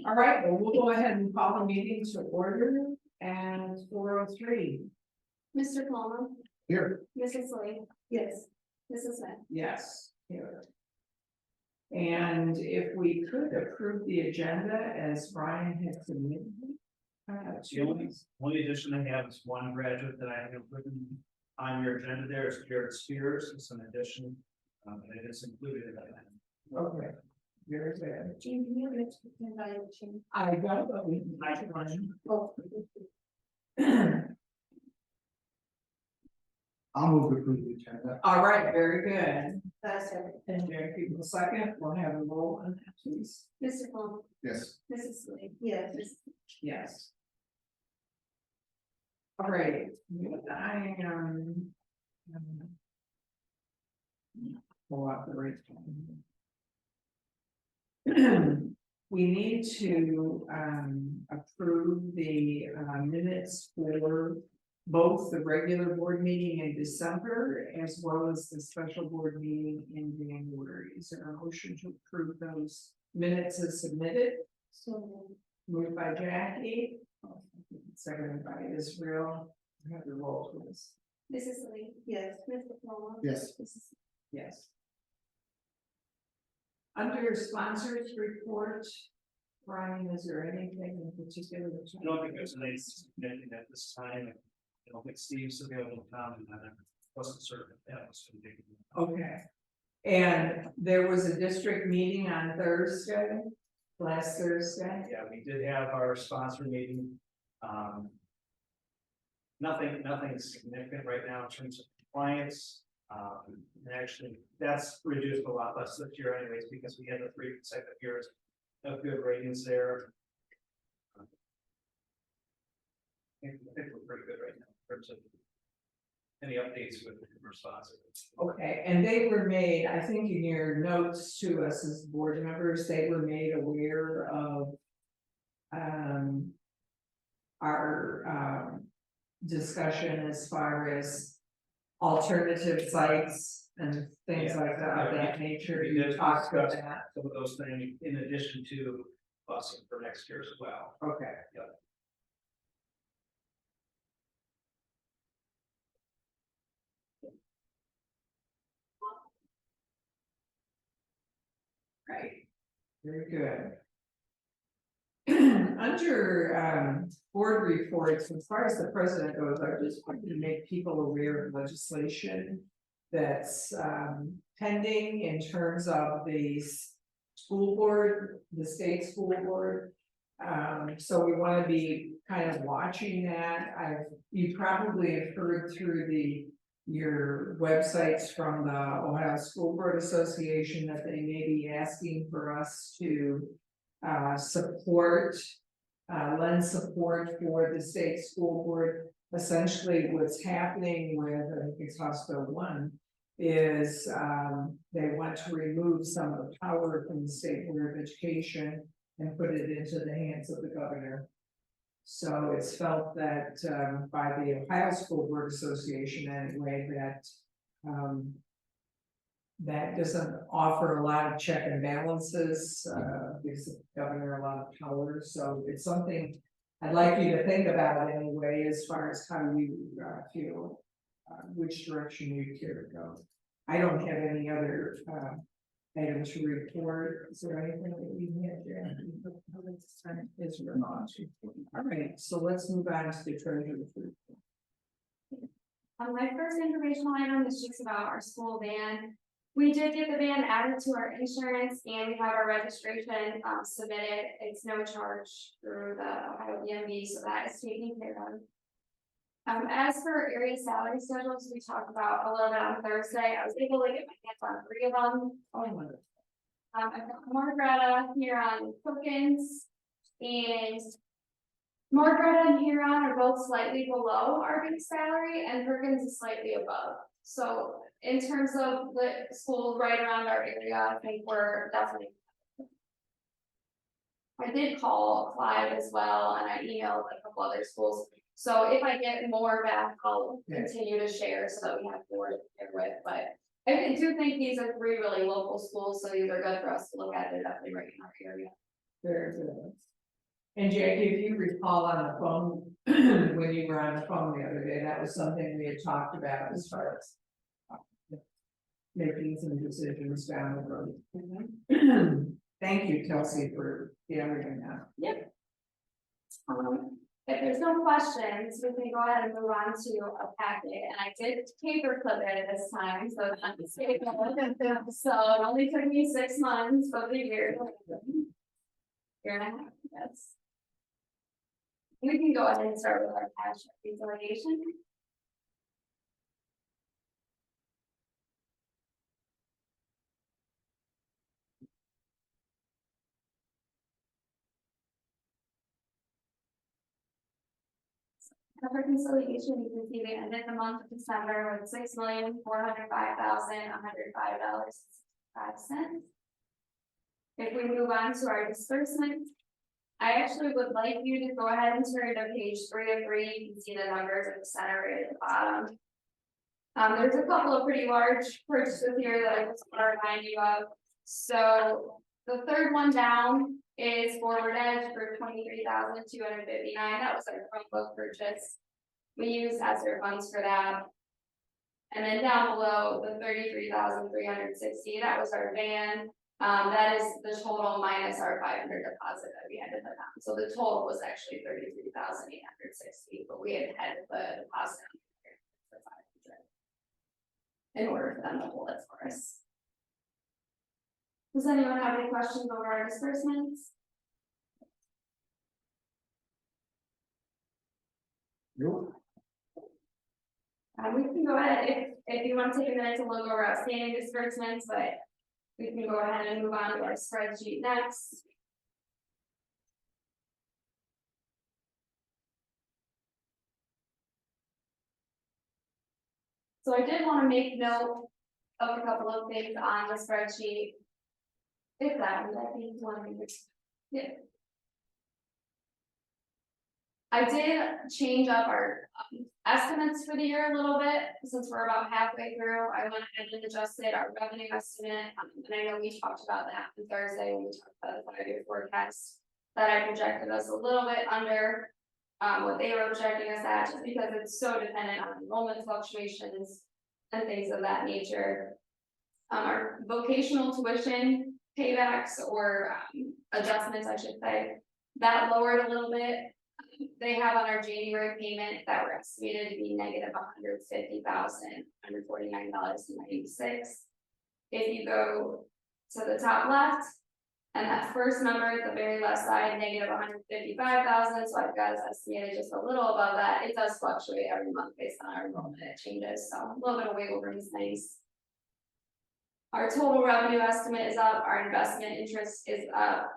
All right, well, we'll go ahead and call the meeting to order at 4:03. Mr. Palmer, Here. Mrs. Lee. Yes. Mrs. Smith. Yes, here. And if we could approve the agenda as Brian had submitted. The only addition I have is one graduate that I have written on your agenda there is Jared Spears. It's an addition. And it is included in that. Okay, very good. Jean, can you have it evaluation? I got what we. Oh. I'll move to approve the agenda. All right, very good. That's it. And Jerry, people second, we'll have a roll on that, please. Mr. Palmer, Yes. Mrs. Lee. Yes. Yes. All right, I pull out the right one. We need to approve the minutes for both the regular board meeting in December as well as the special board meeting in January. Is there a motion to approve those minutes as submitted? So. Moved by Jackie, seconded by Israel. We have the roll, please. Mrs. Lee. Yes. Mr. Palmer. Yes. Yes. Under sponsors report, Brian, is there anything in particular? I don't think there's anything significant at this time. I don't think Steve's available to come, and I wasn't certain if that was going to be. Okay. And there was a district meeting on Thursday, last Thursday. Yeah, we did have our sponsor meeting. Nothing significant right now in terms of compliance. And actually, that's reduced a lot less this year anyways, because we had the 3 consecutive years of good ratings there. I think we're pretty good right now in terms of any updates with our sponsors. Okay, and they were made, I think in your notes to us as board members, they were made aware of our discussion as far as alternative sites and things like that, of that nature. We You did talked about discuss that. some of those things in addition to busing for next year as well. Okay. Yep. Right. Very good. Under board reports, as far as the president goes, I just wanted to make people aware of legislation that's pending in terms of the school board, the state school board. So we want to be kind of watching that. You probably have heard through your websites from the Ohio School Board Association that they may be asking for us to lend support for the state school board. Essentially what's happening with, I think it's House Bill 1, is they want to remove some of the power from the State Board of Education and put it into the hands of the governor. So it's felt that by the Ohio School Board Association anyway, that that doesn't offer a lot of check and balances, gives the governor a lot of power. So it's something I'd like you to think about anyway, as far as how you feel, which direction you care to go. I don't have any other item to report. Is there anything that you had there? Israel. All right, so let's move on to the treasurer's report. My first informational item is just about our school van. We did get the van added to our insurance and we have our registration submitted. It's no charge through the Ohio DMV, so that is taken care of. As for area salary schedules, we talked about a little bit on Thursday. I was able to get my hands on 3 of them. Oh, wonderful. I've got Margaretta, Huron, Perkins, and Margaretta and Huron are both slightly below our base salary, and Perkins is slightly above. So in terms of the schools right around our area, I think we're definitely. I did call Clyde as well, and I emailed a couple other schools. So if I get more back, I'll continue to share so that we have more to share with. But I do think these are 3 really local schools, so these are good for us to look at. They're definitely right in our area. Very good. And Jackie, if you recall on the phone, when you were on the phone the other day, that was something we had talked about as far as making some decisions down the road. Thank you, Kelsey, for gathering that. If there's no questions, we can go ahead and move on to a packet, and I did paperclip it this time, so it's not mistake. So it only took me 6 months, but the year and a half, yes. We can go ahead and start with our cash reconciliation. The reconciliation, you can see we ended the month of December with $6,405,105.65. If we move on to our disbursements, I actually would like you to go ahead and turn to page 3 of 3. You can see the numbers at the center right at the bottom. There's a couple of pretty large purchases here that I just want to remind you of. So the third one down is Forward Edge for $23,259. That was our Chromebook purchase. We used ESSER funds for that. And then down below, the $33,360, that was our van. That is the total minus our 500 deposit that we had in the town. So the total was actually $33,860, but we had the deposit for 500 in order for them to hold it for us. Does anyone have any questions over our disbursements? Nope. We can go ahead if you want to take a minute to look over outstanding disbursements, but we can go ahead and move on to our spreadsheet next. So I did want to make note of a couple of things on the spreadsheet. If that would, I think one of yeah. I did change up our estimates for the year a little bit, since we're about halfway through. I went ahead and adjusted our revenue estimate, and I know we talked about that on Thursday when we talked about the 5-year forecast, that I projected us a little bit under what they were projecting us at, just because it's so dependent on enrollment fluctuations and things of that nature. Our vocational tuition paybacks or adjustments, I should say, that lowered a little bit. They have on our January payment that were estimated to be negative $150,149.96. If you go to the top left, and that first number at the very left side, negative 155,000. So I've got it estimated just a little above that. It does fluctuate every month based on our enrollment. It changes, so a little bit of wiggle room is nice. Our total revenue estimate is up. Our investment interest is up.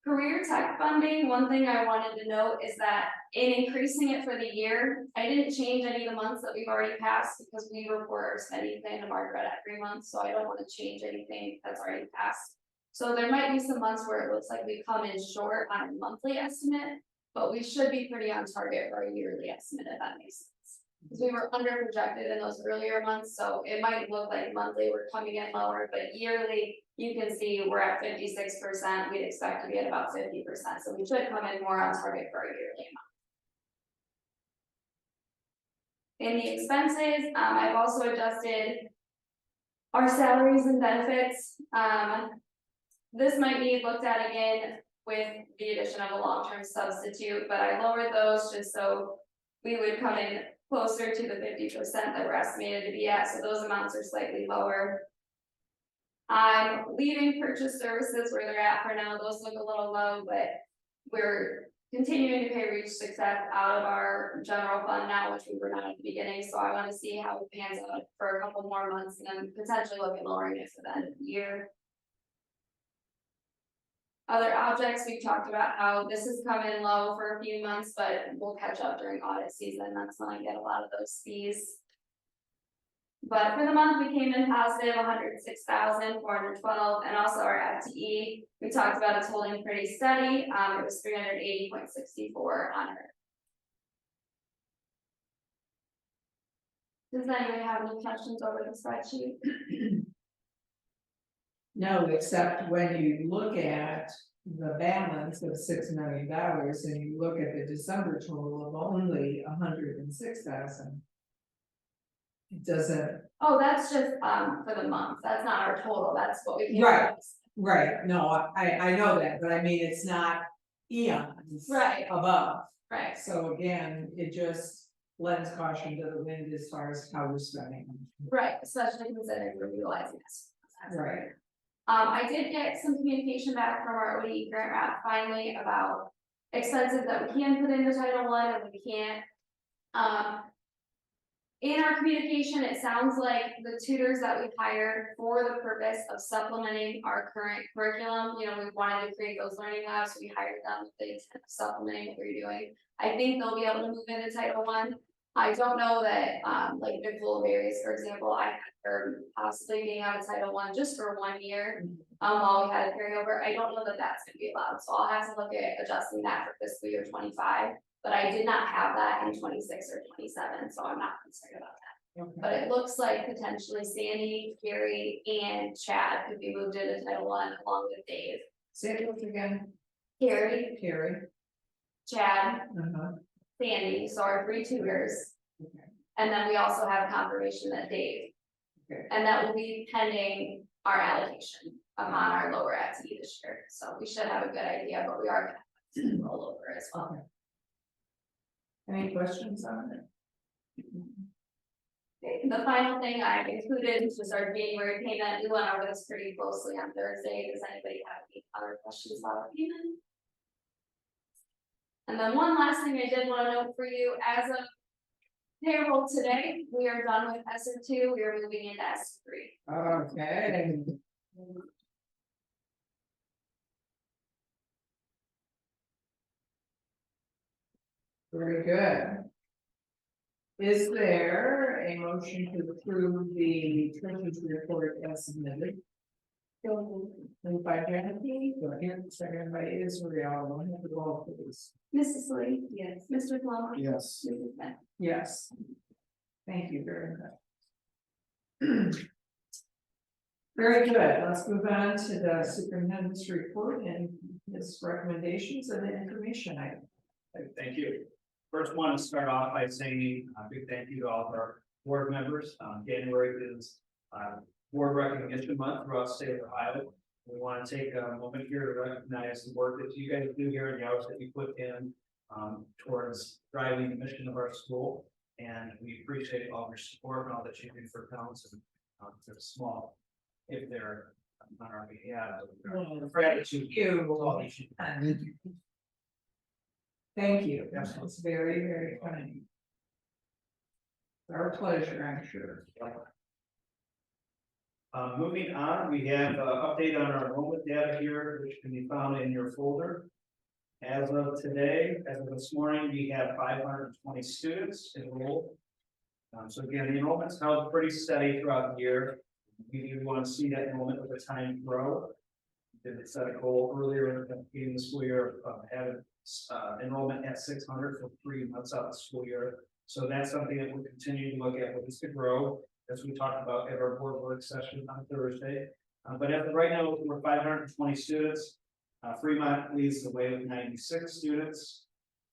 Career tech funding, one thing I wanted to note is that in increasing it for the year, I didn't change any of the months that we've already passed because we report our spending plan to Margaret every month, so I don't want to change anything that's already passed. So there might be some months where it looks like we come in short on a monthly estimate, but we should be pretty on target for a yearly estimate, if that makes sense. Because we were under projected in those earlier months, so it might look like monthly we're coming in lower, but yearly, you can see we're at 56%. We'd expect to be at about 50%. So we should come in more on target for a yearly amount. In the expenses, I've also adjusted our salaries and benefits. This might be looked at again with the addition of a long-term substitute, but I lowered those just so we would come in closer to the 50% that we're estimated to be at. So those amounts are slightly lower. I'm leaving purchase services where they're at for now. Those look a little low, but we're continuing to pay Reach Success out of our general fund now, which we were not at the beginning. So I want to see how it pans out for a couple more months and then potentially look at lowering it for the end of the year. Other objects, we've talked about how this has come in low for a few months, but we'll catch up during audit season. That's when I get a lot of those fees. But for the month, we came in positive 106,412, and also our FTE, we talked about it's holding pretty steady. It was 380.64 on her. Does anyone have any questions over the spreadsheet? No, except when you look at the balance of $6 million and you look at the December total of only 106,000. It doesn't, Oh, that's just, for the month, that's not our total, that's what we. Can Right. right, no, I know that, but I mean, it's not eons. Right. Above, Right, so again, it just lends caution to the wind as far as how we're spending them. right, especially considering we're utilizing this. Right. I did get some communication back from our ODE grant rep finally about expenses that we can put into Title I and we can't. In our communication, it sounds like the tutors that we hired for the purpose of supplementing our current curriculum, you know, we wanted to create those learning labs, so we hired them with the intent of supplementing what we're doing. I think they'll be able to move into Title I. I don't know that, like Nicole Berries, for example, I had her possibly being out of Title I just for 1 year, while we had a carryover. I don't know that that's gonna be allowed, so I'll have to look at adjusting that for fiscal year 25. But I did not have that in 26 or 27, so I'm not concerned about that. Okay. But it looks like potentially Sandy, Gary, and Chad could be moved into Title I along with Dave. Say it again, Gary, Carrie. Chad, Uh-huh. Sandy, so our 3 tutors. Okay. And then we also have confirmation that Dave. Okay. And that will be pending our allocation on our lower FTE this year. So we should have a good idea, but we are gonna roll over as well. Okay. Any questions on it? The final thing I included is just our January payment. We went over this pretty closely on Thursday. Does anybody have any other questions about our payment? And then one last thing I did want to note for you, as of payroll today, we are done with ESER 2, we are moving into ESER 3. Okay. Very good. Is there a motion to approve the treasurer's report as submitted? Moved by Jackie, second by Israel, we'll have the roll please. Mrs. Lee? Yes. Mr. Plum? Yes. Mrs. Smith? Yes. Thank you very much. Very good, let's move on to the superintendent's report and his recommendations and the information item. Thank you. First, want to start off by saying a big thank you to all of our board members. January is board recognition month throughout the state of Ohio. We want to take a moment here to recognize the work that you guys do here and the hours that you put in towards driving the mission of our school. And we appreciate all your support and all that you do for Townsend. They're small, if they're on our behalf. Gratitude. Thank you, Yes. it's very, very kind. Our pleasure, I'm sure. Moving on, we have an update on our enrollment data here, which can be found in your folder. As of today, as of this morning, we have 520 students enrolled. So again, the enrollment's held pretty steady throughout the year. We want to see that enrollment over time grow. We did set a goal earlier in the school year of having enrollment at 600 for 3 months out of the school year. So that's something that we'll continue to look at with this to grow, as we talked about at our board work session on Thursday. But as of right now, we're 520 students. Fremont leads the way with 96 students,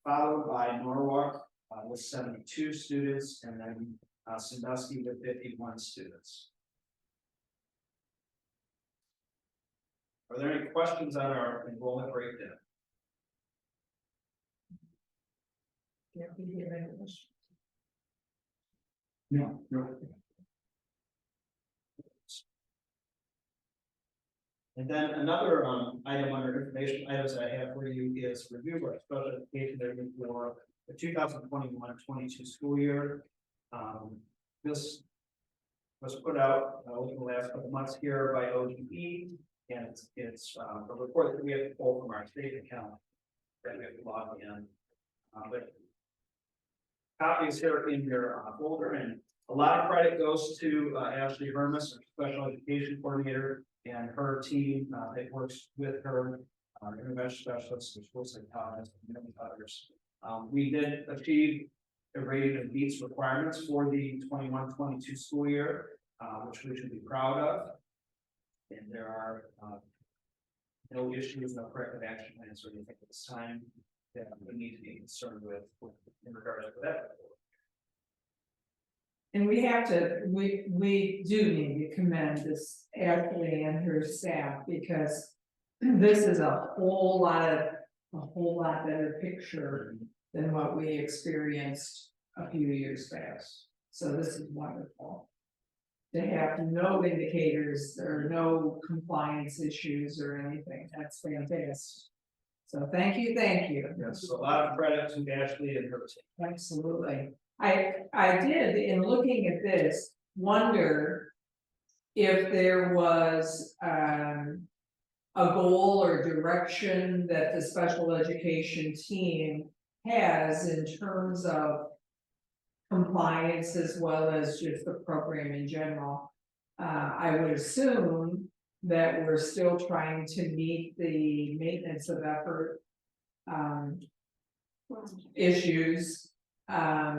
followed by Norwalk with 72 students, and then Sandusky with 51 students. Are there any questions on our enrollment breakdown? No. And then another item under information items I have for you is review of our special education area for the 2021-22 school year. This was put out over the last couple months here by ODE, and it's a report that we have to pull from our state account that we have to log in. But copies here in your folder, and a lot of credit goes to Ashley Hermes, our special education coordinator, and her team that works with her, intervention specialists, the school psychologists, and many others. We did achieve a rating that meets requirements for the 21-22 school year, which we should be proud of. And there are no issues, no corrective action plans or anything at this time that we need to be concerned with in regards to that. And we have to, we do need to commend this Ashley and her staff, because this is a whole lot better picture than what we experienced a few years back. So this is wonderful. To have no indicators or no compliance issues or anything, that's fantastic. So thank you, thank you. Yes, a lot of credit to Ashley and her team. Absolutely. I did, in looking at this, wonder if there was, a goal or direction that the special education team has in terms of compliance as well as just the program in general. I would assume that we're still trying to meet the maintenance of effort issues.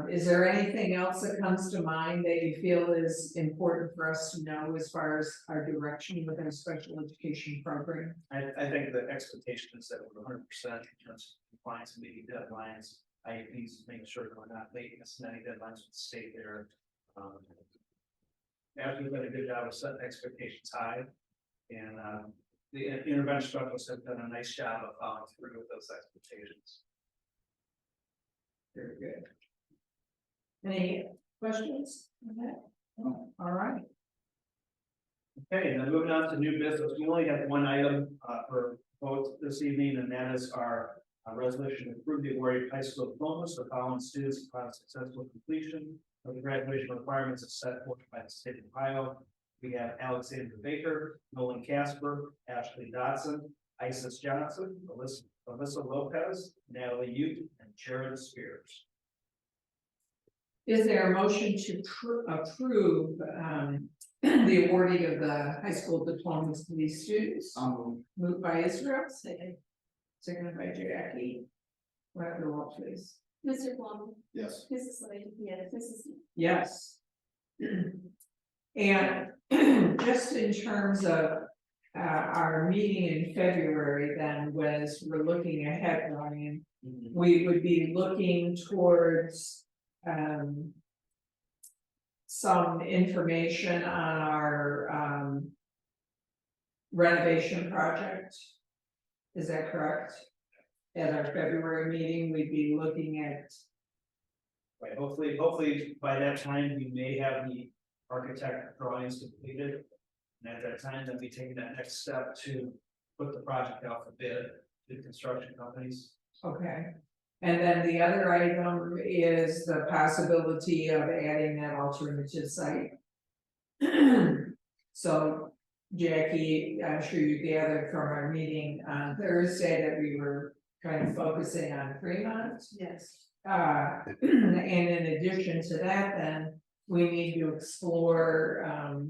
Is there anything else that comes to mind that you feel is important for us to know as far as our direction within a special education program? I think the expectation is that we're 100% in terms of compliance and meeting deadlines. IEPs, making sure we're not late, missing any deadlines with the state there. Ashley's done a good job of setting expectations high, and the intervention specialists have done a nice job of following through with those expectations. Very good. Any questions on that? Oh, all right. Okay, then moving on to new business, we only have one item for vote this evening, and that is our resolution to approve the award of high school diplomas for following students upon successful completion of the graduation requirements as set forth by the state of Ohio. We have Alexander Baker, Nolan Casper, Ashley Dodson, Isis Johnson, Alyssa Lopez, Natalie Ute, and Jared Spears. Is there a motion to approve the awarding of the high school diplomas to these students? Moved by Israel, seconded by Jackie. Whatever the roll, please. Mr. Plum. Yes. Mrs. Lane. Yes. Mrs. Yes. And just in terms of our meeting in February, then, was we're looking ahead, Ryan, we would be looking towards some information on our renovation project. Is that correct? At our February meeting, we'd be looking at. Right, hopefully by that time, we may have the architect drawings completed. And at that time, then be taking that next step to put the project out for bid to construction companies. Okay. And then the other item is the possibility of adding that alternative site. So Jackie, I'm sure you gathered from our meeting on Thursday that we were kind of focusing on Fremont. Yes. And in addition to that, then we need to explore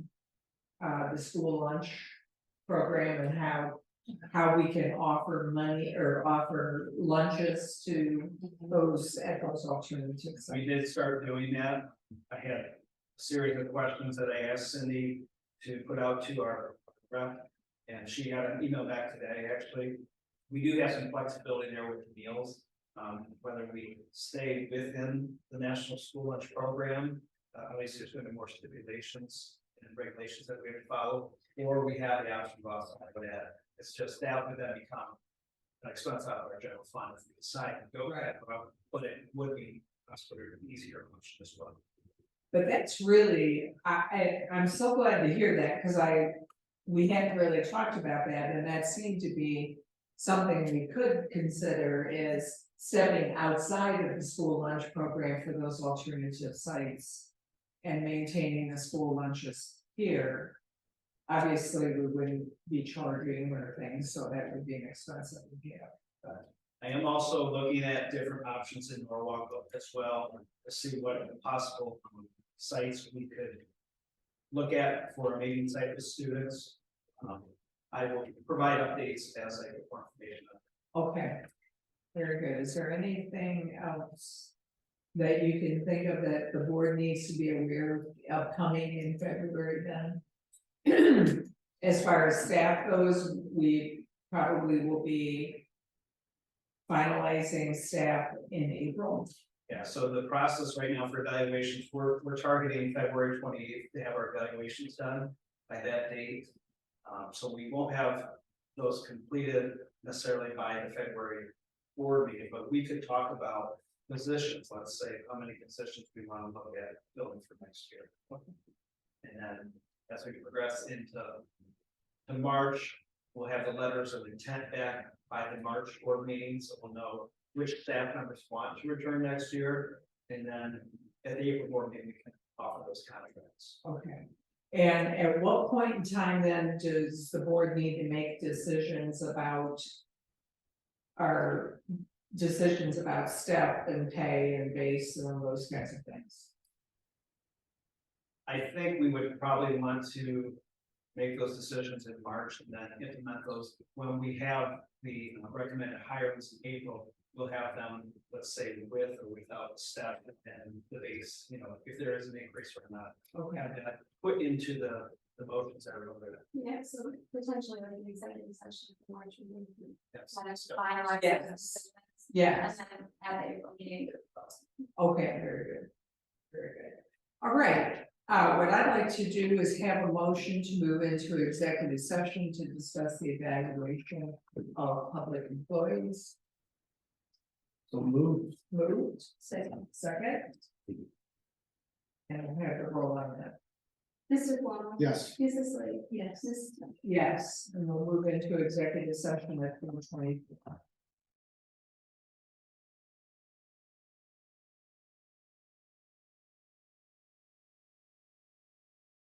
the school lunch program and how we can offer money or offer lunches to those at those alternatives. We did start doing that. I had a series of questions that I asked Cindy to put out to our rep, and she had an email back today, actually. We do have some flexibility there with the meals, whether we stay within the National School Lunch Program. Obviously, there's going to be more stipulations and regulations that we have to follow, or we have the option of also having that. It's just that would then become an expense out of our general fund if we decide to go that route, but it would be possibly an easier option as well. But that's really, I'm so glad to hear that, because we hadn't really talked about that, and that seemed to be something we could consider is stepping outside of the school lunch program for those alternative sites and maintaining the school lunches here. Obviously, we wouldn't be charging or things, so that would be an expense that we have. But I am also looking at different options in Norwalk as well to see what possible sites we could look at for a meeting site with students. I will provide updates as I get more information. okay, very good. Is there anything else that you can think of that the board needs to be aware of upcoming in February then? As far as staff goes, we probably will be finalizing staff in April. Yeah, so the process right now for evaluations, we're targeting February 28th to have our evaluations done by that date. So we won't have those completed necessarily by the February board meeting, but we could talk about positions, let's say, how many positions we want to look at filling for next year. And then as we progress into March, we'll have the letters of intent back by the March board meeting, so we'll know which staff members want to return next year. And then at the April board meeting, we can offer those contracts. Okay. And at what point in time then does the board need to make decisions about step and pay and base and all those kinds of things? I think we would probably want to make those decisions in March and then implement those when we have the recommended hires in April. We'll have them, let's say, with or without staff and the base, you know, if there is an increase or not. Okay. Have that put into the motions that are over there. Yeah, so potentially like an executive session for March meeting. Yes. Kind of finalize. Yes. those Yes. And then at the April meeting. Okay, very good. Very good. All right, what I'd like to do is have a motion to move into executive session to discuss the evaluation of public employees. So moved. Moved, second. And we'll have a roll on that. Mr. Guam. Yes. Mrs. Lee. Yes. Mrs. Yes, and we'll move into executive session at 4:20.